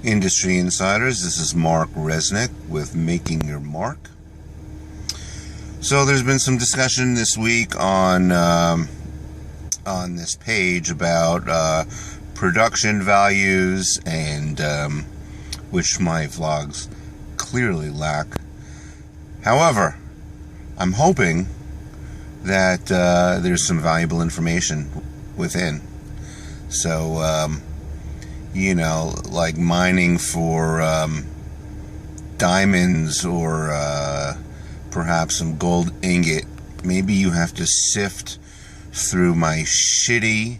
Industry Insiders. This is Mark Resnick with Making Your Mark. So there's been some discussion this week on this page about production values and which my vlogs clearly lack. However, I'm hoping that there's some valuable information within. So, like mining for diamonds or perhaps some gold ingot, maybe you have to sift through my shitty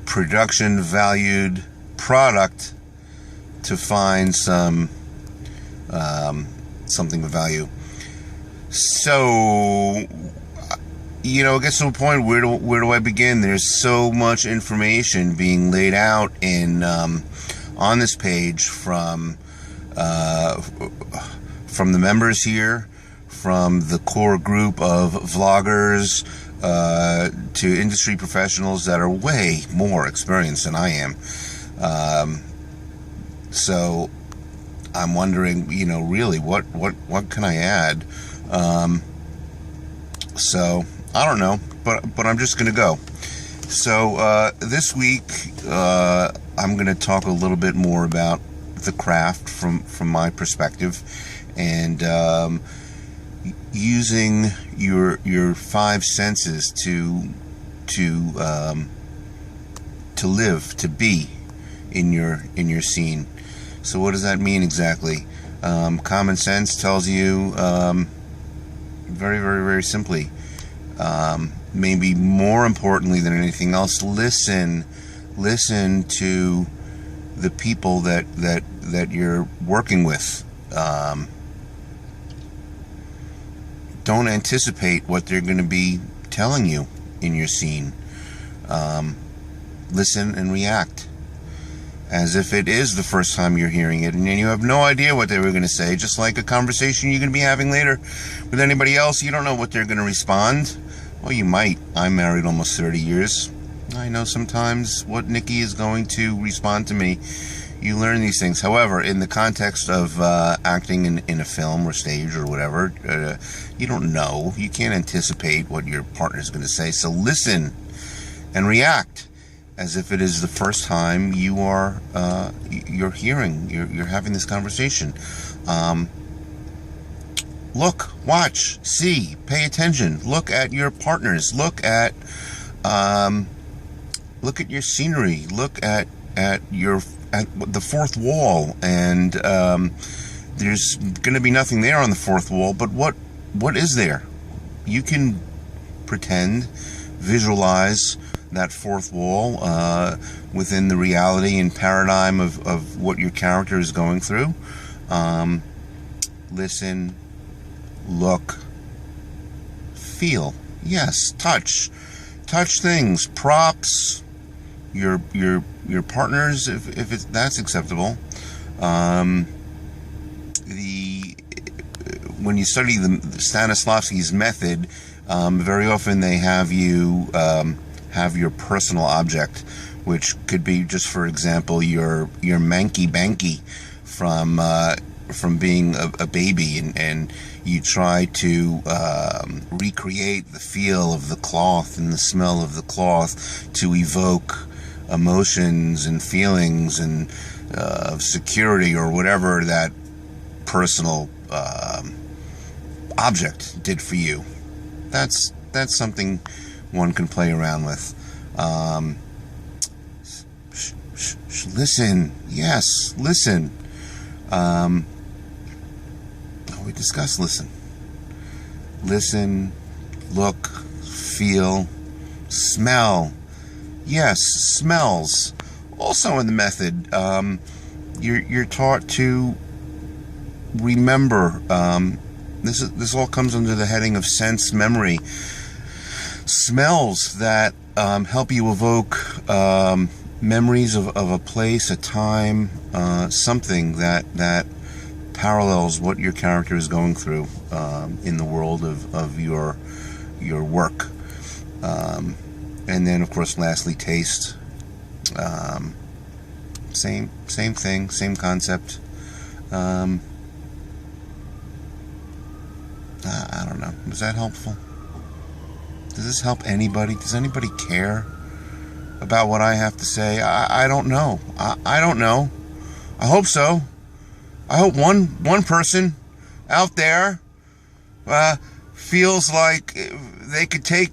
production valued product to find some something of value. So, it gets to a point, where do I begin? There's so much information being laid out in on this page from the members here, from the core group of vloggers, to industry professionals that are way more experienced than I am. So I'm wondering, really, what can I add? So I don't know, but I'm just going to go. So this week I'm going to talk a little bit more about the craft from my perspective, and using your five senses to live, to be in your scene. So what does that mean exactly? Common sense tells you very, very, very simply, maybe more importantly than anything else, listen to the people that you're working with. Don't anticipate what they're going to be telling you in your scene. Listen and react as if it is the first time you're hearing it, and you have no idea what they were going to say. Just like a conversation you're going to be having later with anybody else, you don't know what they're going to respond. Well, you might. I'm married almost 30 years. I know sometimes what Nikki is going to respond to me. You learn these things. However, in the context of acting in a film or stage or whatever, you don't know. You can't anticipate what your partner is going to say. So listen and react as if it is the first time you're having this conversation. Look, watch, see, pay attention. Look at your partners. Look at your scenery. Look at the fourth wall, and there's going to be nothing there on the fourth wall. But what is there? You can pretend, visualize that fourth wall within the reality and paradigm of what your character is going through. Listen, look, feel. Yes, touch things, props, your partners, if that's acceptable. When you study the Stanislavski's method, very often they have you have your personal object, which could be, just for example, your manky banky from being a baby, and you try to recreate the feel of the cloth and the smell of the cloth to evoke emotions and feelings and of security or whatever that personal object did for you. That's something one can play around with. Listen. Yes, listen. We discussed listen. Listen, look, feel, smell. Yes, smells. Also in the method, you're taught to remember. This all comes under the heading of sense memory. Smells that help you evoke memories of a place, a time, something that parallels what your character is going through in the world of your work. And then, of course, lastly, taste. Same thing, same concept. I don't know. Was that helpful? Does this help anybody? Does anybody care about what I have to say? I don't know. I don't know. I hope so. I hope one person out there feels like they could take